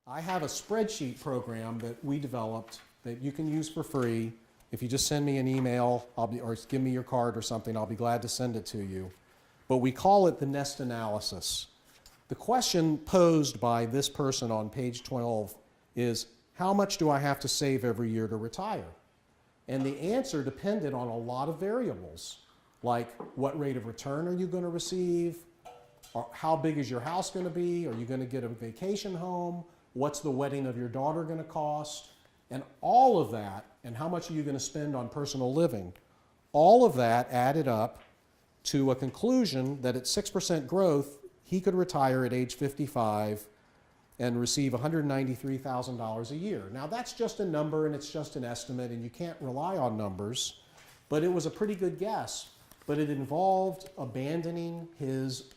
I have a spreadsheet program that we developed that you can use for free. If you just send me an email, or give me your card or something, I'll be glad to send it to you. But we call it the N.E.S.T analysis. The question posed by this person on page 12 is, how much do I have to save every year to retire? And the answer depended on a lot of variables, like what rate of return are you going to receive? Or how big is your house going to be? Are you going to get a vacation home? What's the wedding of your daughter going to cost? And all of that, and how much are you going to spend on personal living? All of that added up to a conclusion that at 6% growth, he could retire at age 55 and receive $193,000 a year. Now that's just a number and it's just an estimate and you can't rely on numbers, but it was a pretty good guess. But it involved abandoning his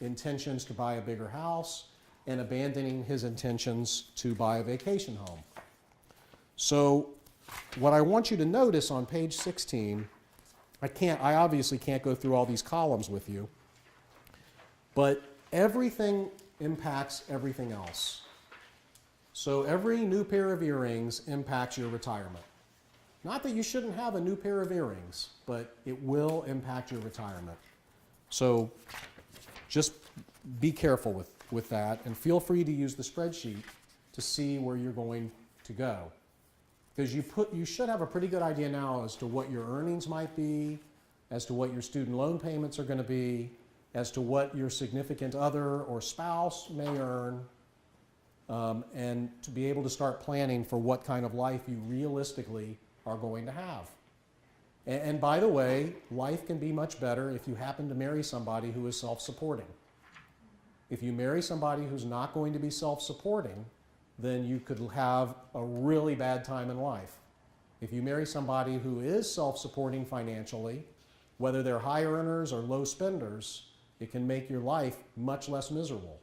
intentions to buy a bigger house and abandoning his intentions to buy a vacation home. So what I want you to notice on page 16, I obviously can't go through all these columns with you, but everything impacts everything else. So every new pair of earrings impacts your retirement. Not that you shouldn't have a new pair of earrings, but it will impact your retirement. So just be careful with that, and feel free to use the spreadsheet to see where you're going to go. Because you should have a pretty good idea now as to what your earnings might be, as to what your student loan payments are going to be, as to what your significant other or spouse may earn, and to be able to start planning for what kind of life you realistically are going to have. And by the way, life can be much better if you happen to marry somebody who is self-supporting. If you marry somebody who's not going to be self-supporting, then you could have a really bad time in life. If you marry somebody who is self-supporting financially, whether they're high earners or low spenders, it can make your life much less miserable.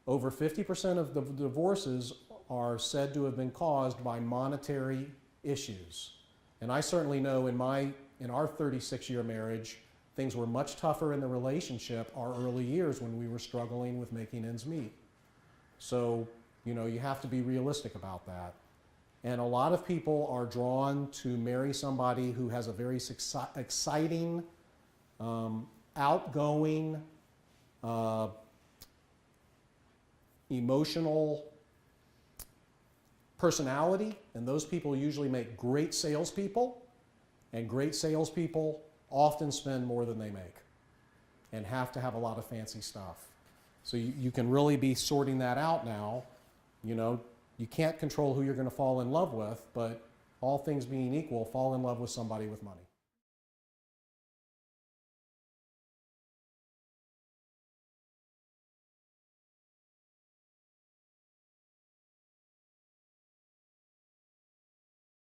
Over 50% of the divorces are said to have been caused by monetary issues. And I certainly know in our 36-year marriage, things were much tougher in the relationship our early years when we were struggling with making ends meet. So, you have to be realistic about that. And a lot of people are drawn to marry somebody who has a very exciting, outgoing, emotional personality, and those people usually make great salespeople, and great salespeople often spend more than they make and have to have a lot of fancy stuff. So you can really be sorting that out now. You can't control who you're going to fall in love with, but all things being equal, fall in love with somebody with money.